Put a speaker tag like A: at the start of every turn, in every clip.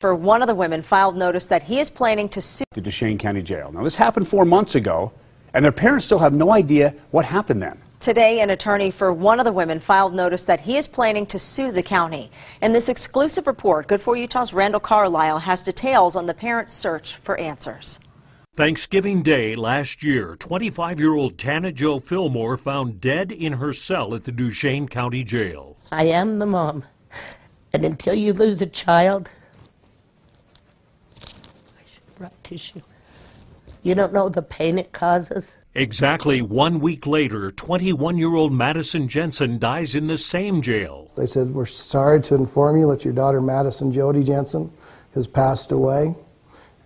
A: For one of the women filed notice that he is planning to sue
B: the Duchesne County Jail. Now, this happened 4 months ago, and their parents still have no idea what happened then.
A: Today, an attorney for one of the women filed notice that he is planning to sue the county. In this exclusive report, Good for Utah's Randall Carlisle has details on the parents' search for answers.
C: Thanksgiving Day last year, 25-year-old Tana Jo Fillmore found dead in her cell at the Duchesne County Jail.
D: I am the mom, and until you lose a child, I should have brought tissue. You don't know the pain it causes.
C: Exactly 1 week later, 21-year-old Madison Jensen dies in the same jail.
E: They said, "We're sorry to inform you that your daughter Madison Jody Jensen has passed away."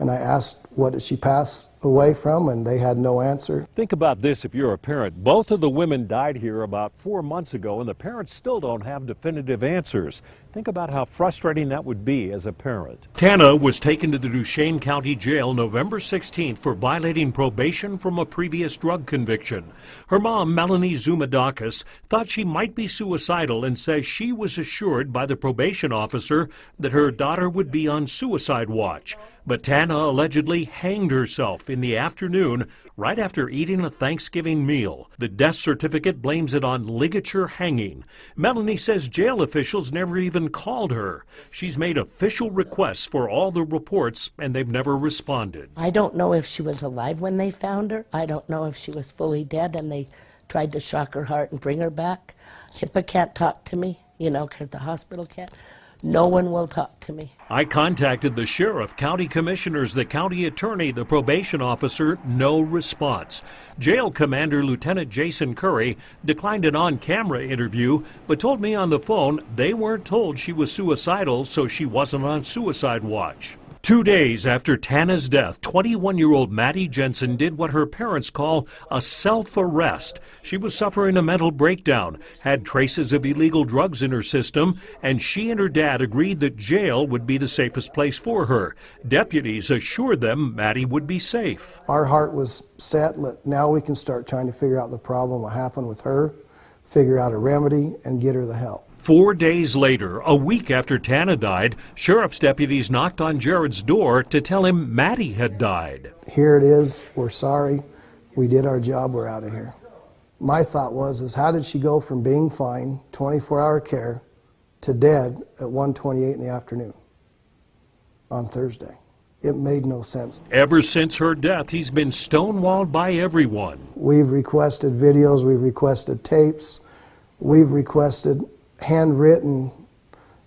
E: And I asked, what did she pass away from? And they had no answer.
C: Think about this if you're a parent. Both of the women died here about 4 months ago, and the parents still don't have definitive answers. Think about how frustrating that would be as a parent. Tana was taken to the Duchesne County Jail November 16th for violating probation from a previous drug conviction. Her mom, Melanie Zumadakis, thought she might be suicidal and says she was assured by the probation officer that her daughter would be on suicide watch. But Tana allegedly hanged herself in the afternoon right after eating a Thanksgiving meal. The death certificate blames it on ligature hanging. Melanie says jail officials never even called her. She's made official requests for all the reports, and they've never responded.
D: I don't know if she was alive when they found her. I don't know if she was fully dead and they tried to shock her heart and bring her back. HIPAA can't talk to me, you know, because the hospital can't. No one will talk to me.
C: I contacted the sheriff, county commissioners, the county attorney, the probation officer, no response. Jail Commander Lieutenant Jason Curry declined an on-camera interview, but told me on the phone they weren't told she was suicidal, so she wasn't on suicide watch. 2 days after Tana's death, 21-year-old Maddie Jensen did what her parents call a self-arrest. She was suffering a mental breakdown, had traces of illegal drugs in her system, and she and her dad agreed that jail would be the safest place for her. Deputies assured them Maddie would be safe.
E: Our heart was set. Now we can start trying to figure out the problem, what happened with her, figure out a remedy, and get her the help.
C: 4 days later, a week after Tana died, sheriff's deputies knocked on Jared's door to tell him Maddie had died.
E: Here it is. We're sorry. We did our job. We're out of here. My thought was, how did she go from being fine, 24-hour care, to dead at 1:28 in the afternoon on Thursday? It made no sense.
C: Ever since her death, he's been stonewalled by everyone.
E: We've requested videos. We've requested tapes. We've requested handwritten,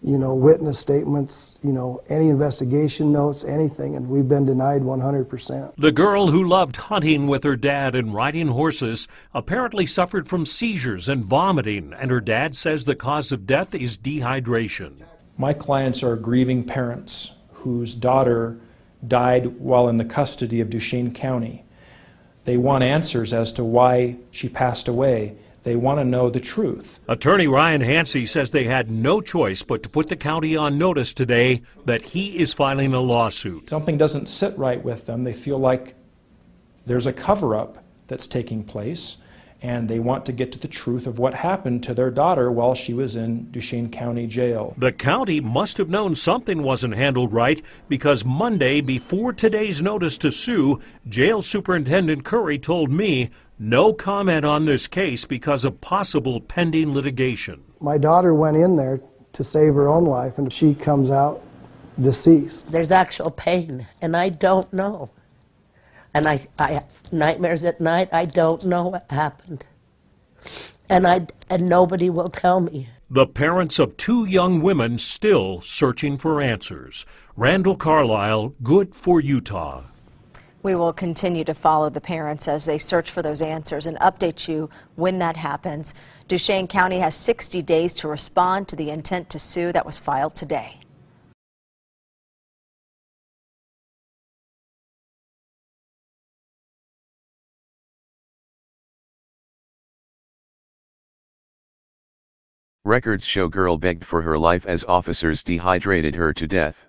E: witness statements, any investigation notes, anything, and we've been denied 100%.
C: The girl who loved hunting with her dad and riding horses apparently suffered from seizures and vomiting, and her dad says the cause of death is dehydration.
F: My clients are grieving parents whose daughter died while in the custody of Duchesne County. They want answers as to why she passed away. They want to know the truth.
C: Attorney Ryan Hansey says they had no choice but to put the county on notice today that he is filing a lawsuit.
F: Something doesn't sit right with them. They feel like there's a cover-up that's taking place, and they want to get to the truth of what happened to their daughter while she was in Duchesne County Jail.
C: The county must have known something wasn't handled right, because Monday, before today's notice to sue, Jail Superintendent Curry told me no comment on this case because of possible pending litigation.
E: My daughter went in there to save her own life, and she comes out deceased.
D: There's actual pain, and I don't know. And I have nightmares at night. I don't know what happened. And nobody will tell me.
C: The parents of 2 young women still searching for answers. Randall Carlisle, Good for Utah.
A: We will continue to follow the parents as they search for those answers and update you when that happens. Duchesne County has 60 days to respond to the intent to sue that was filed today.
G: Records show girl begged for her life as officers dehydrated her to death.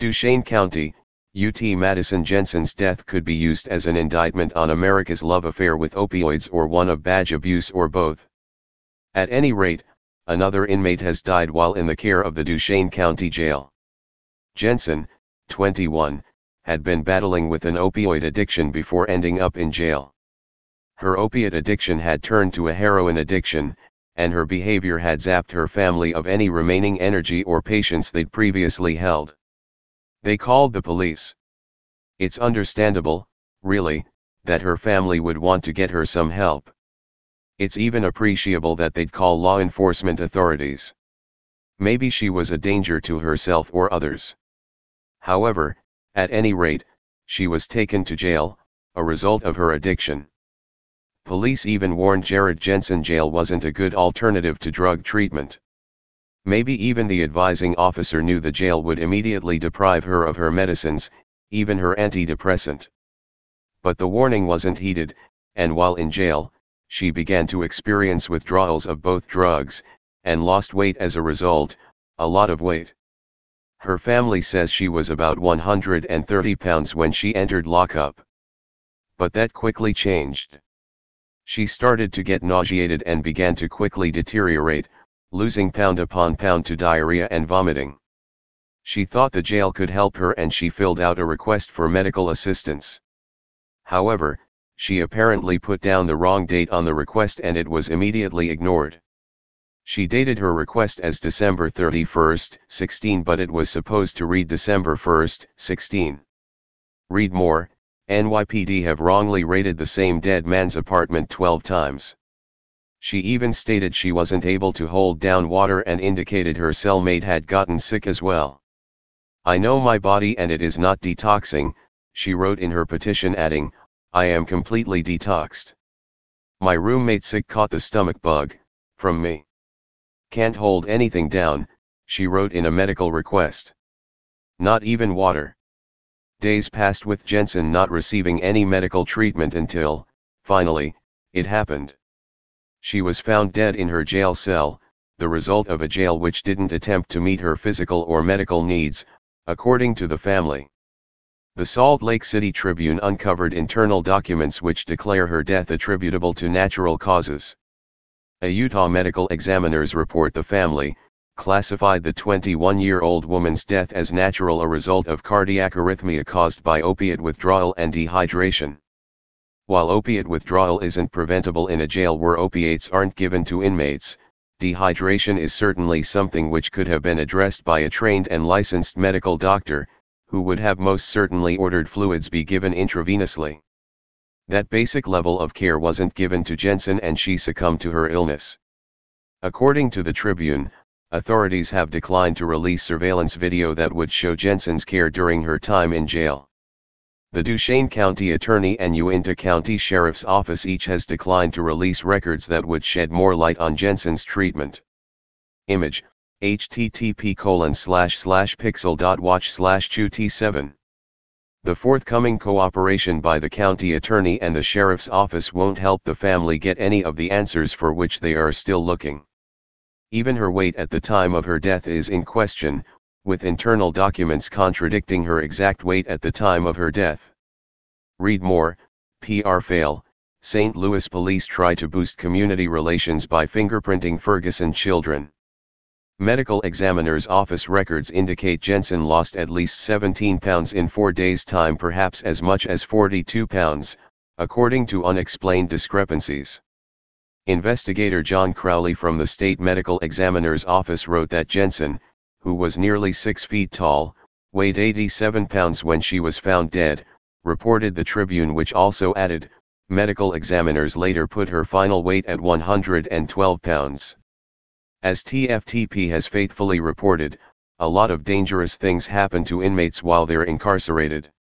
G: Duchesne County, UT. Madison Jensen's death could be used as an indictment on America's love affair with opioids or one of badge abuse or both. At any rate, another inmate has died while in the care of the Duchesne County Jail. Jensen, 21, had been battling with an opioid addiction before ending up in jail. Her opiate addiction had turned to a heroin addiction, and her behavior had zapped her family of any remaining energy or patience they'd previously held. They called the police. It's understandable, really, that her family would want to get her some help. It's even appreciable that they'd call law enforcement authorities. Maybe she was a danger to herself or others. However, at any rate, she was taken to jail, a result of her addiction. Police even warned Jared Jensen jail wasn't a good alternative to drug treatment. Maybe even the advising officer knew the jail would immediately deprive her of her medicines, even her antidepressant. But the warning wasn't heeded, and while in jail, she began to experience withdrawals of both drugs, and lost weight as a result, a lot of weight. Her family says she was about 130 pounds when she entered lockup. But that quickly changed. She started to get nauseated and began to quickly deteriorate, losing pound upon pound to diarrhea and vomiting. She thought the jail could help her and she filled out a request for medical assistance. However, she apparently put down the wrong date on the request and it was immediately ignored. She dated her request as December 31st, 16, but it was supposed to read December 1st, 16. Read more. NYPD have wrongly raided the same dead man's apartment 12 times. She even stated she wasn't able to hold down water and indicated her cellmate had gotten sick as well. I know my body and it is not detoxing, she wrote in her petition, adding, I am completely detoxed. My roommate sick caught the stomach bug, from me. Can't hold anything down, she wrote in a medical request. Not even water. Days passed with Jensen not receiving any medical treatment until, finally, it happened. She was found dead in her jail cell, the result of a jail which didn't attempt to meet her physical or medical needs, according to the family. The Salt Lake City Tribune uncovered internal documents which declare her death attributable to natural causes. A Utah medical examiner's report the family classified the 21-year-old woman's death as natural, a result of cardiac arrhythmia caused by opiate withdrawal and dehydration. While opiate withdrawal isn't preventable in a jail where opiates aren't given to inmates, dehydration is certainly something which could have been addressed by a trained and licensed medical doctor, who would have most certainly ordered fluids be given intravenously. That basic level of care wasn't given to Jensen and she succumbed to her illness. According to the Tribune, authorities have declined to release surveillance video that would show Jensen's care during her time in jail. The Duchesne County Attorney and Uinta County Sheriff's Office each has declined to release records that would shed more light on Jensen's treatment. Image, http://pixel.watch/qt7. The forthcoming cooperation by the county attorney and the sheriff's office won't help the family get any of the answers for which they are still looking. Even her weight at the time of her death is in question, with internal documents contradicting her exact weight at the time of her death. Read more. PR fail. St. Louis police try to boost community relations by fingerprinting Ferguson children. Medical examiner's office records indicate Jensen lost at least 17 pounds in 4 days' time, perhaps as much as 42 pounds, according to unexplained discrepancies. Investigator John Crowley from the state medical examiner's office wrote that Jensen, who was nearly 6 feet tall, weighed 87 pounds when she was found dead, reported the Tribune, which also added, medical examiners later put her final weight at 112 pounds. As TFTP has faithfully reported, a lot of dangerous things happen to inmates while they're incarcerated.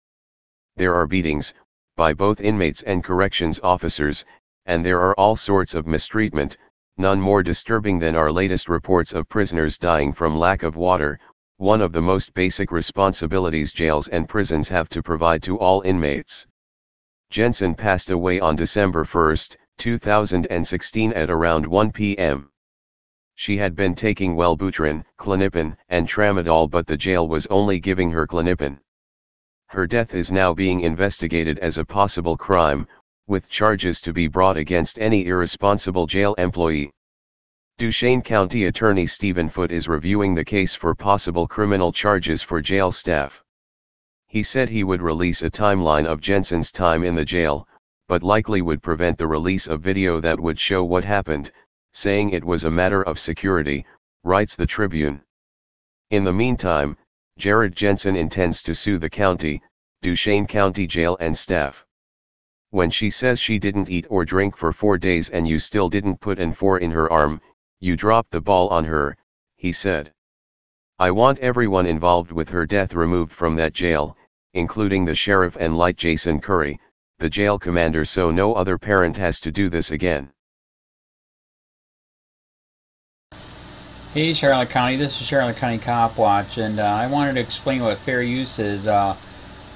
G: There are beatings, by both inmates and corrections officers, and there are all sorts of mistreatment, none more disturbing than our latest reports of prisoners dying from lack of water, one of the most basic responsibilities jails and prisons have to provide to all inmates. Jensen passed away on December 1, 2016 at around 1 p.m. She had been taking Wellbutrin, Klonopin, and Tramadol, but the jail was only giving her Klonopin. Her death is now being investigated as a possible crime, with charges to be brought against any irresponsible jail employee. Duchesne County Attorney Stephen Foote is reviewing the case for possible criminal charges for jail staff. He said he would release a timeline of Jensen's time in the jail, but likely would prevent the release of video that would show what happened, saying it was a matter of security, writes the Tribune. In the meantime, Jared Jensen intends to sue the county, Duchesne County Jail and staff. When she says she didn't eat or drink for 4 days and you still didn't put an 4 in her arm, you dropped the ball on her, he said. I want everyone involved with her death removed from that jail, including the sheriff and Light Jason Curry, the jail commander, so no other parent has to do this again.
H: Hey Charlotte County, this is Charlotte County COPWATCH, and I wanted to explain what fair use is.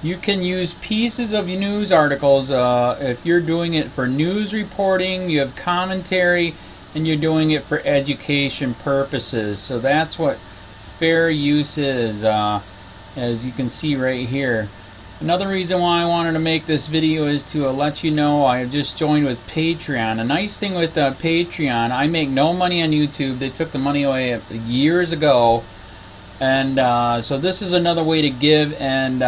H: You can use pieces of news articles if you're doing it for news reporting, you have commentary, and you're doing it for education purposes. So that's what fair use is, as you can see right here. Another reason why I wanted to make this video is to let you know I just joined with Patreon. A nice thing with Patreon, I make no money on YouTube. They took the money away years ago, and so this is another way to give, and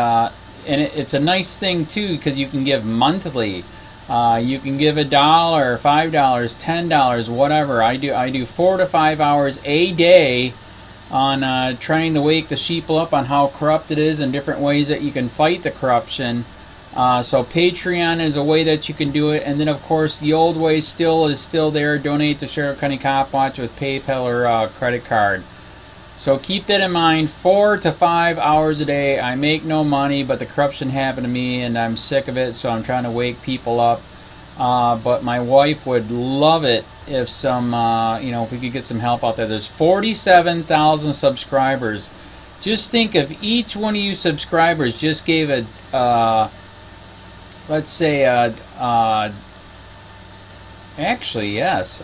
H: it's a nice thing too because you can give monthly. You can give $1, $5, $10, whatever. I do 4 to 5 hours a day on trying to wake the sheeple up on how corrupt it is and different ways that you can fight the corruption. So Patreon is a way that you can do it, and then of course the old way is still there. Donate to Charlotte County COPWATCH with PayPal or credit card. So keep that in mind. 4 to 5 hours a day. I make no money, but the corruption happened to me and I'm sick of it, so I'm trying to wake people up. But my wife would love it if some, if we could get some help out there. There's 47,000 subscribers. Just think if each one of you subscribers just gave a, let's say, actually, yes,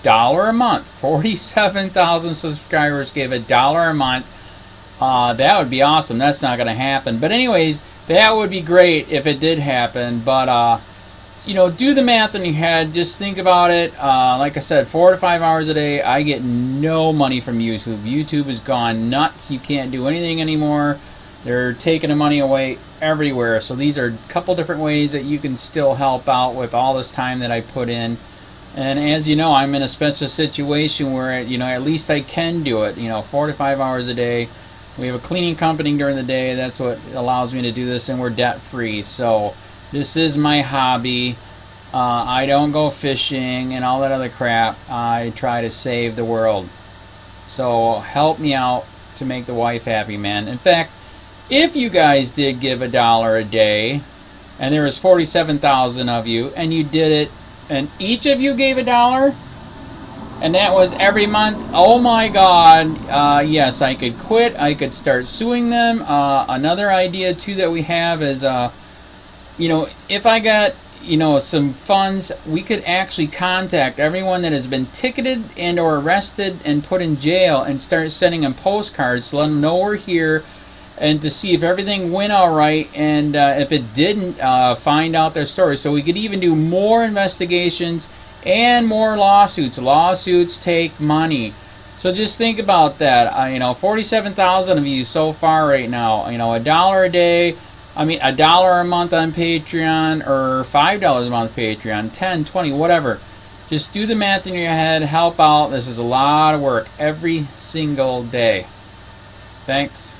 H: $1 a month. 47,000 subscribers gave $1 a month. That would be awesome. That's not going to happen. But anyways, that would be great if it did happen. But, do the math in your head. Just think about it. Like I said, 4 to 5 hours a day. I get no money from YouTube. YouTube has gone nuts. You can't do anything anymore. They're taking the money away everywhere. So these are a couple different ways that you can still help out with all this time that I put in. And as you know, I'm in a special situation where, at least I can do it, 4 to 5 hours a day. We have a cleaning company during the day. That's what allows me to do this, and we're debt-free. So this is my hobby. I don't go fishing and all that other crap. I try to save the world. So help me out to make the wife happy, man. In fact, if you guys did give $1 a day, and there was 47,000 of you, and you did it, and each of you gave $1, and that was every month, oh my God, yes, I could quit. I could start suing them. Another idea too that we have is, if I got, some funds, we could actually contact everyone that has been ticketed and or arrested and put in jail and start sending them postcards to let them know we're here, and to see if everything went all right, and if it didn't, find out their story. So we could even do more investigations and more lawsuits. Lawsuits take money. So just think about that. 47,000 of you so far right now. $1 a day. $1 a month on Patreon, or $5 a month Patreon, 10, 20, whatever. Just do the math in your head. Help out. This is a lot of work every single day. Thanks.